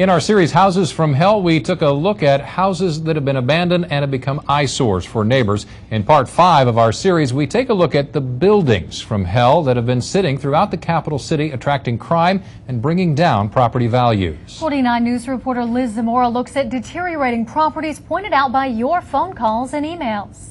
In our series, Houses from Hell, we took a look at houses that have been abandoned and have become eyesores for neighbors. In part 5 of our series, we take a look at the buildings from hell that have been sitting throughout the capital city, attracting crime and bringing down property values. 49 News reporter Liz Zamora looks at deteriorating properties pointed out by your phone calls and emails.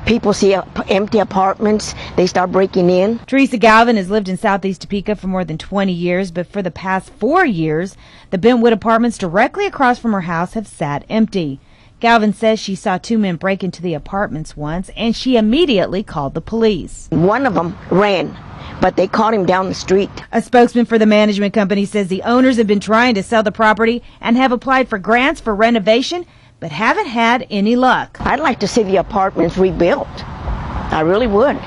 People see empty apartments, they start breaking in. Teresa Galvin has lived in Southeast Topeka for more than 20 years, but for the past 4 years, the Bentwood apartments directly across from her house have sat empty. Galvin says she saw 2 men break into the apartments once, and she immediately called the police. One of them ran, but they caught him down the street. A spokesman for the management company says the owners have been trying to sell the property and have applied for grants for renovation, but haven't had any luck. I'd like to see the apartments rebuilt. I really would,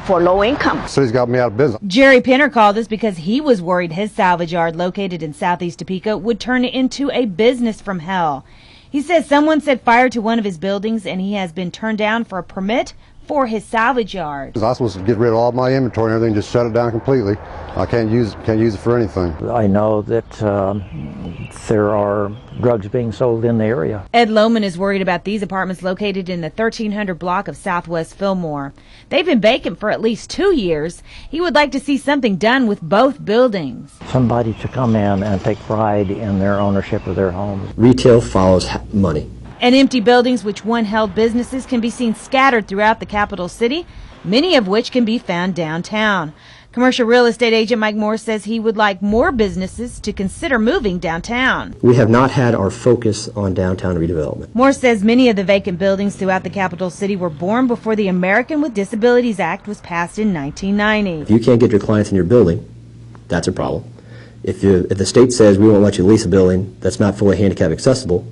for low income. City's got me out of business. Jerry Pinner called us because he was worried his salvage yard located in Southeast Topeka would turn into a business from hell. He says someone set fire to one of his buildings and he has been turned down for a permit for his salvage yard. I was supposed to get rid of all my inventory and everything, just shut it down completely. I can't use it for anything. I know that there are drugs being sold in the area. Ed Lohman is worried about these apartments located in the 1300 block of Southwest Fillmore. They've been vacant for at least 2 years. He would like to see something done with both buildings. Somebody to come in and take pride in their ownership of their homes. Retail follows money. And empty buildings which once held businesses can be seen scattered throughout the capital city, many of which can be found downtown. Commercial real estate agent Mike Moore says he would like more businesses to consider moving downtown. We have not had our focus on downtown redevelopment. Moore says many of the vacant buildings throughout the capital city were born before the American with Disabilities Act was passed in 1990. If you can't get your clients in your building, that's a problem. If the state says we won't let you lease a building that's not fully handicap accessible,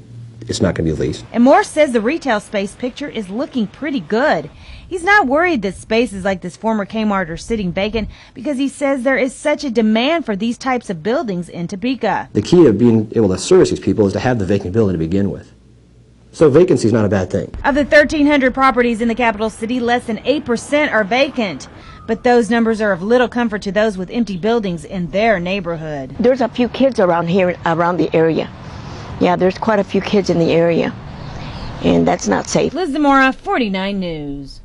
it's not going to be leased. And Moore says the retail space picture is looking pretty good. He's not worried that spaces like this former Kmart are sitting vacant because he says there is such a demand for these types of buildings in Topeka. The key to being able to service these people is to have the vacant building to begin with. So vacancy is not a bad thing. Of the 1,300 properties in the capital city, less than 8% are vacant. But those numbers are of little comfort to those with empty buildings in their neighborhood. There's a few kids around here, around the area. Yeah, there's quite a few kids in the area, and that's not safe. Liz Zamora, 49 News.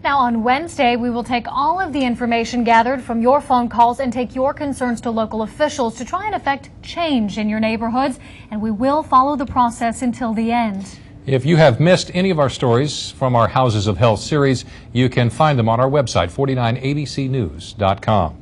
Now on Wednesday, we will take all of the information gathered from your phone calls and take your concerns to local officials to try and affect change in your neighborhoods, and we will follow the process until the end. If you have missed any of our stories from our Houses of Hell series, you can find them on our website, 49abcnews.com.